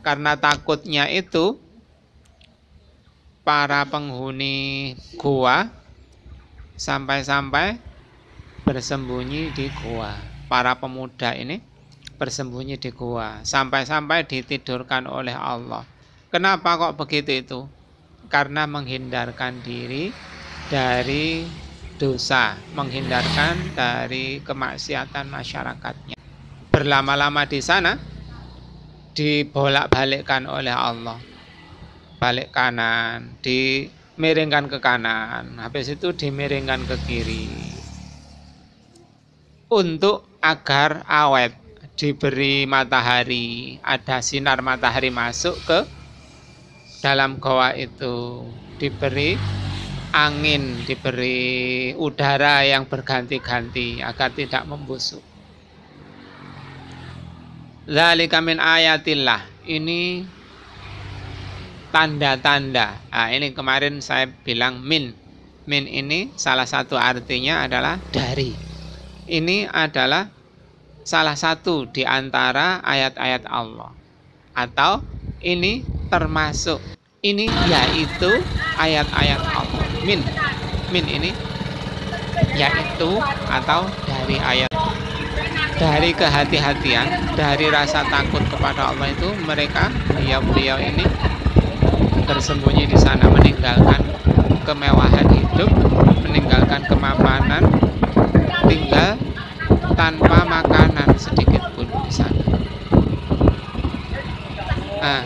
karena takutnya itu para penghuni gua sampai-sampai bersembunyi di gua. Para pemuda ini bersembunyi di gua sampai-sampai ditidurkan oleh Allah. Kenapa kok begitu itu? Karena menghindarkan diri dari dosa, menghindarkan dari kemaksiatan masyarakatnya. Berlama-lama di sana dibolak-balikkan oleh Allah. Balik kanan, dimiringkan ke kanan, habis itu dimiringkan ke kiri. Untuk agar awet, diberi matahari, ada sinar matahari masuk ke dalam goa itu, diberi angin, diberi udara yang berganti-ganti agar tidak membusuk. Dzalika min ayatillah, ini tanda-tanda. Nah, ini kemarin saya bilang min. Min ini salah satu artinya adalah dari. Ini adalah salah satu di antara ayat-ayat Allah. Atau ini termasuk, ini yaitu ayat-ayat Allah. Min ini yaitu atau dari ayat, dari kehati-hatian, dari rasa takut kepada Allah itu mereka, beliau ini bersembunyi di sana, meninggalkan kemewahan hidup, meninggalkan kemapanan, tinggal tanpa makanan sedikit pun di sana. Nah,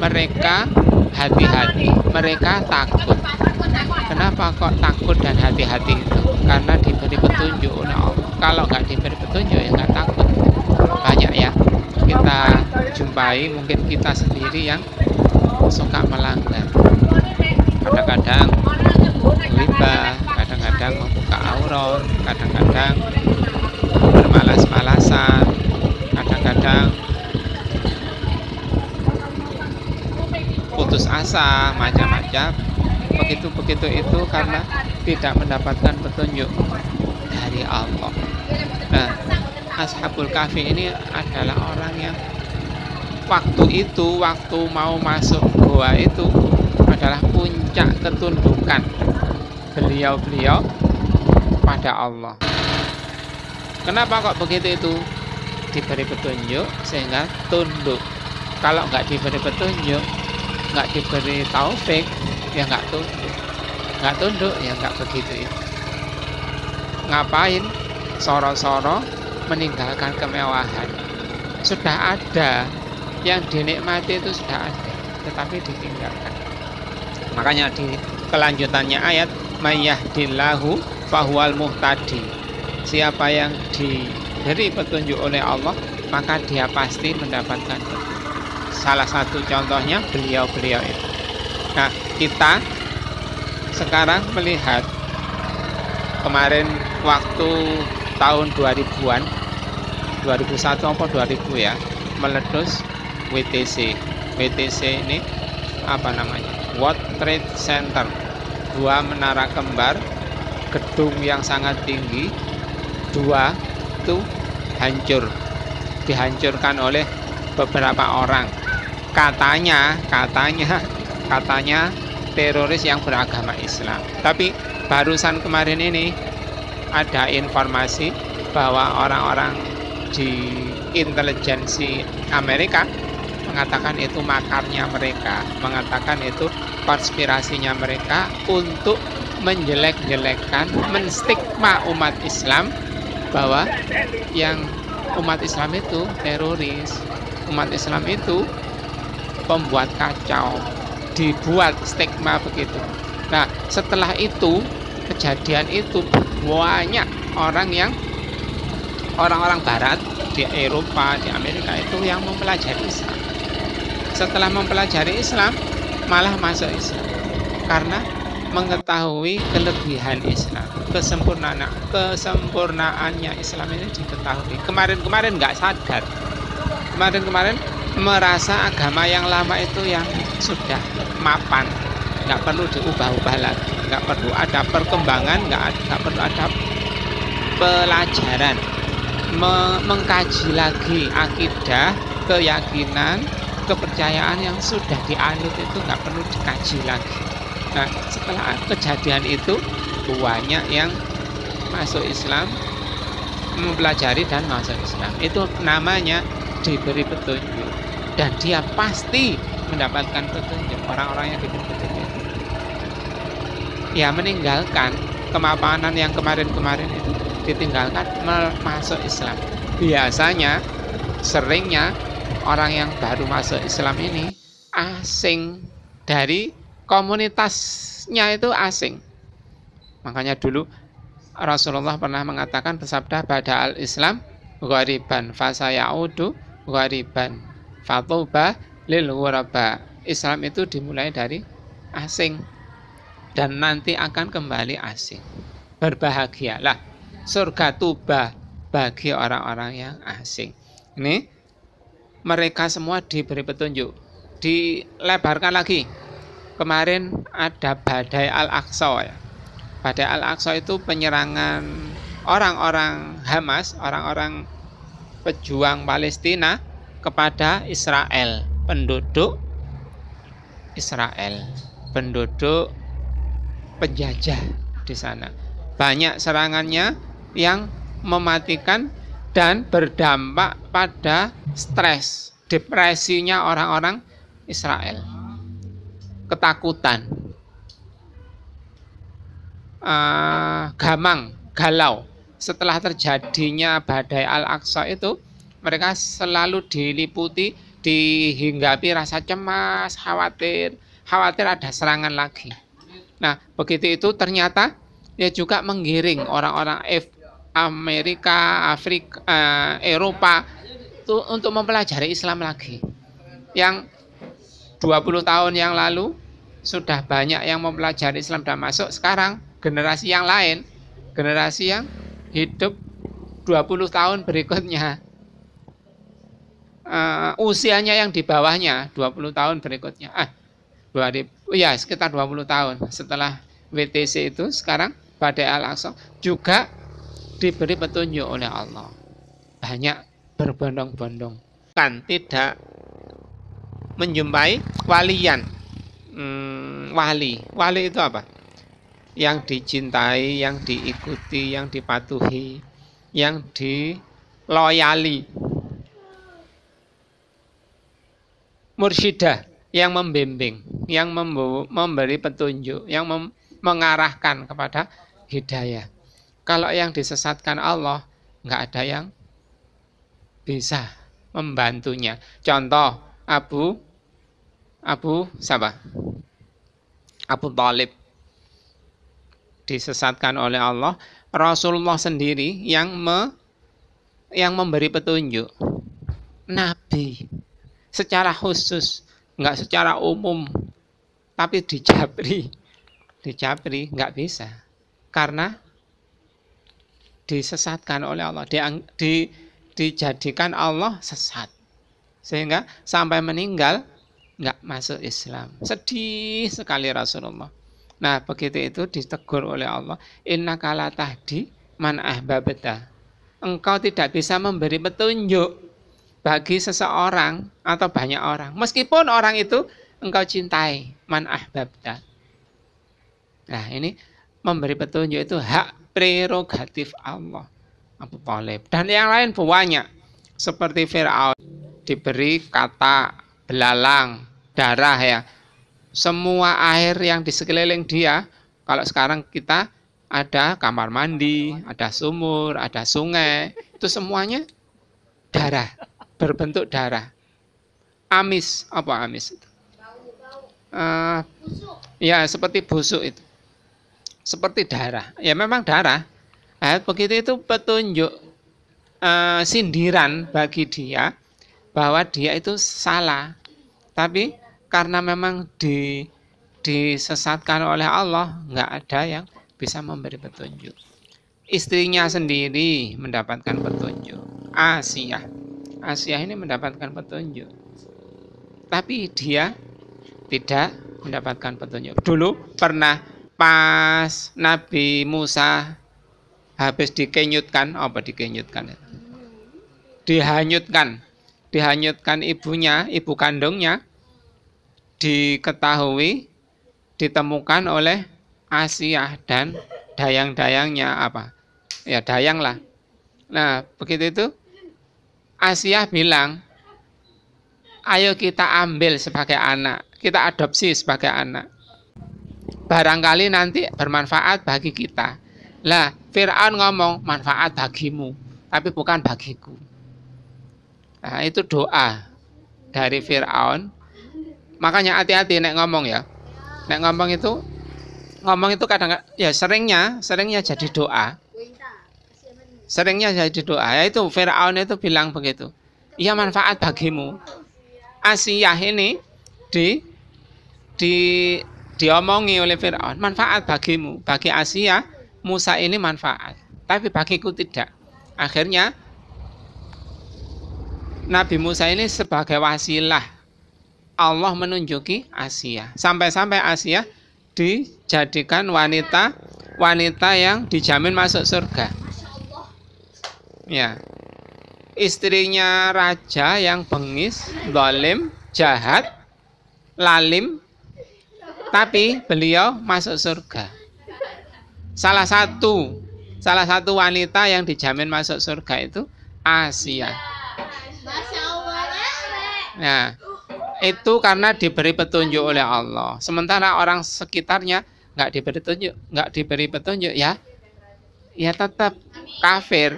mereka hati-hati, mereka takut. Kenapa kok takut dan hati-hati itu? Karena diberi petunjuk oleh Allah. Kalau nggak diberi petunjuk ya nggak takut. Banyak ya kita jumpai, mungkin kita sendiri yang suka melanggar. Kadang-kadang riba, kadang-kadang membuka aurat, kadang-kadang bermalas-malasan, kadang-kadang putus asa, macam-macam. Begitu itu karena tidak mendapatkan petunjuk dari Allah. Nah, Ashabul Kahfi ini adalah orang yang waktu mau masuk goa itu adalah puncak ketundukan beliau pada Allah. Kenapa kok begitu itu? Diberi petunjuk sehingga tunduk. Kalau nggak diberi petunjuk, nggak diberi taufik, ya nggak tunduk ya nggak begitu itu. Ngapain soro-soro meninggalkan kemewahan? Sudah ada yang dinikmati, itu sudah ada, tetapi ditinggalkan. Makanya di kelanjutannya ayat, mayyahdillahu fahuwal muhtadi. Siapa yang diberi petunjuk oleh Allah, maka dia pasti mendapatkan petunjuk. Salah satu contohnya beliau itu. Nah, kita sekarang melihat kemarin waktu tahun 2000-an, 2001 atau 2000 ya, meletus WTC. WTC ini apa namanya? World Trade Center. Dua menara kembar, gedung yang sangat tinggi, dua itu hancur, dihancurkan oleh beberapa orang. Katanya teroris yang beragama Islam. Tapi barusan kemarin ini ada informasi bahwa orang-orang di intelijensi Amerika mengatakan itu makarnya mereka, mengatakan itu konspirasinya mereka untuk menjelek-jelekkan, menstigma umat Islam bahwa yang umat Islam itu teroris, umat Islam itu pembuat kacau, dibuat stigma begitu. Nah, setelah itu, kejadian itu, banyak orang-orang barat di Eropa, di Amerika itu yang mempelajari Islam. Setelah mempelajari Islam, malah masuk Islam karena mengetahui kelebihan Islam, kesempurnaannya Islam ini diketahui. Kemarin nggak sadar, kemarin merasa agama yang lama itu yang sudah mapan, nggak perlu diubah-ubah lagi, nggak perlu ada perkembangan, nggak perlu ada pelajaran, mengkaji lagi akidah, keyakinan, kepercayaan yang sudah dianut itu nggak perlu dikaji lagi. Nah, setelah kejadian itu banyak yang masuk Islam, mempelajari dan masuk Islam. Itu namanya diberi petunjuk, dan dia pasti mendapatkan petunjuk. Orang-orang yang diberi petunjuk itu ya meninggalkan kemapanan yang kemarin-kemarin itu, ditinggalkan masuk Islam. Biasanya seringnya orang yang baru masuk Islam ini asing dari komunitasnya, itu asing. Makanya dulu Rasulullah pernah mengatakan, bersabda, pada al-Islam ghariban fasayaudu ghariban fatuba lil ghuraba. Islam itu dimulai dari asing dan nanti akan kembali asing. Berbahagialah, surga tuba bagi orang-orang yang asing. Ini mereka semua diberi petunjuk. Dilebarkan lagi. Kemarin ada badai Al-Aqsa ya. Badai Al-Aqsa itu penyerangan orang-orang Hamas, orang-orang pejuang Palestina kepada Israel, penduduk Israel, penduduk penjajah di sana. Banyak serangannya yang mematikan dan berdampak pada stres, depresinya orang-orang Israel, ketakutan, gamang, galau. Setelah terjadinya badai Al-Aqsa itu, mereka selalu diliputi, dihinggapi rasa cemas, khawatir ada serangan lagi. Nah, begitu itu ternyata dia juga menggiring orang-orang Amerika, Afrika, Eropa itu untuk mempelajari Islam lagi. Yang 20 tahun yang lalu sudah banyak yang mempelajari Islam dan masuk. Sekarang generasi yang lain, generasi yang hidup 20 tahun berikutnya, usianya yang di bawahnya 20 tahun berikutnya, sekitar 20 tahun setelah WTC itu, sekarang badai Al-Aqsa juga diberi petunjuk oleh Allah. Banyak berbondong-bondong, kan tidak menjumpai walian. Wali itu apa? Yang dicintai, yang diikuti, yang dipatuhi, yang diloyali. Mursyidah, yang membimbing, yang memberi petunjuk, yang mengarahkan kepada hidayah. Kalau yang disesatkan Allah, nggak ada yang bisa membantunya. Contoh Abu Thalib disesatkan oleh Allah. Rasulullah sendiri yang memberi petunjuk. Nabi secara khusus, nggak secara umum, tapi dijabri nggak bisa, karena disesatkan oleh Allah, dijadikan Allah sesat, sehingga sampai meninggal nggak masuk Islam. Sedih sekali Rasulullah. Nah, begitu itu ditegur oleh Allah, innaka la tahdi man ahbabta. Engkau tidak bisa memberi petunjuk bagi seseorang atau banyak orang, meskipun orang itu engkau cintai, man ahbabta. Nah, ini memberi petunjuk itu hak prerogatif Allah. Abu Thalib dan yang lain banyak, seperti Fir'aun diberi kata belalang, darah ya. Semua air yang di sekeliling dia, kalau sekarang kita ada kamar mandi, ada sumur, ada sungai, itu semuanya darah, berbentuk darah. Amis, apa amis itu? Ya seperti busuk itu, seperti darah. Ya memang darah. Begitu itu petunjuk, sindiran bagi dia bahwa dia itu salah. Tapi karena memang disesatkan oleh Allah, nggak ada yang bisa memberi petunjuk. Istrinya sendiri mendapatkan petunjuk. Asia ini mendapatkan petunjuk, tapi dia tidak mendapatkan petunjuk. Dulu pernah pas Nabi Musa habis dikenyutkan, dihanyutkan dihanyutkan ibunya, ibu kandungnya, diketahui ditemukan oleh Asiyah dan dayang-dayangnya apa? Ya dayang lah. Nah, begitu itu Asiyah bilang, ayo kita ambil sebagai anak, kita adopsi sebagai anak. Barangkali nanti bermanfaat bagi kita. Lah, Fir'aun ngomong, manfaat bagimu, tapi bukan bagiku. Nah, itu doa dari Fir'aun. Makanya hati-hati nek ngomong ya. Nek ngomong itu kadang ya seringnya jadi doa. Seringnya jadi doa. Ya itu Fir'aun itu bilang begitu. Iya manfaat bagimu. Asiyah ini diomongi oleh Fir'aun, manfaat bagimu. Bagi Asiyah, Musa ini manfaat. Tapi bagiku tidak. Akhirnya Nabi Musa ini sebagai wasilah Allah menunjuki Asiyah. Sampai-sampai Asiyah dijadikan wanita yang dijamin masuk surga. Ya. Istrinya raja yang bengis, zalim, jahat, lalim, tapi beliau masuk surga. Salah satu wanita yang dijamin masuk surga itu Asiyah. Nah, itu karena diberi petunjuk oleh Allah. Sementara orang sekitarnya nggak diberi petunjuk ya tetap kafir.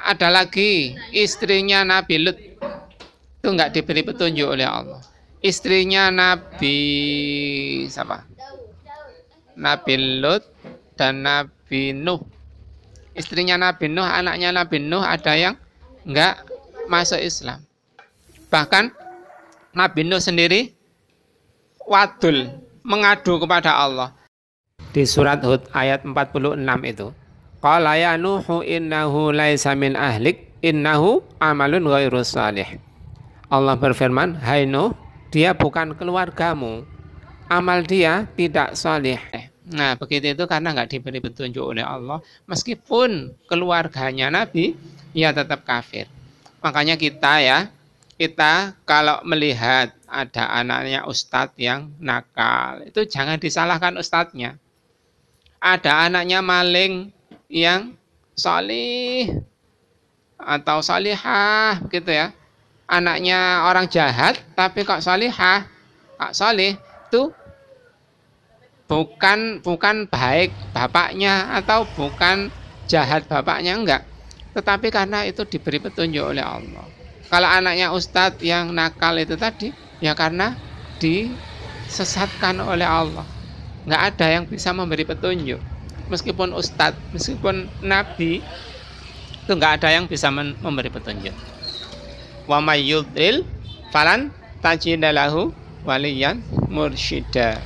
Ada lagi istrinya Nabi Lut itu nggak diberi petunjuk oleh Allah. Istrinya Nabi siapa? Nabi Lut dan Nabi Nuh. Istrinya Nabi Nuh, anaknya Nabi Nuh ada yang nggak masuk Islam. Bahkan Nabi Nuh sendiri wadul mengadu kepada Allah. Di surat Hud ayat 46 itu. Qala ya Nuhu innahu laisa min ahlik innahu amalun ghairu salih. Allah berfirman, hai Nuh, dia bukan keluargamu. Amal dia tidak salih. Nah, begitu itu karena nggak diberi petunjuk oleh Allah. Meskipun keluarganya Nabi, ya tetap kafir. Makanya kita kalau melihat ada anaknya ustadz yang nakal, itu jangan disalahkan ustadznya. Ada anaknya maling yang salih atau salihah gitu ya. Anaknya orang jahat tapi kok salihah, kok salih, itu bukan baik bapaknya atau bukan jahat bapaknya, enggak. Tetapi karena itu diberi petunjuk oleh Allah. Kalau anaknya ustadz yang nakal itu tadi, ya karena disesatkan oleh Allah. Nggak ada yang bisa memberi petunjuk. Meskipun ustadz, meskipun nabi, itu nggak ada yang bisa memberi petunjuk. Wa may yudlil falan tajida lahu waliyan mursyida.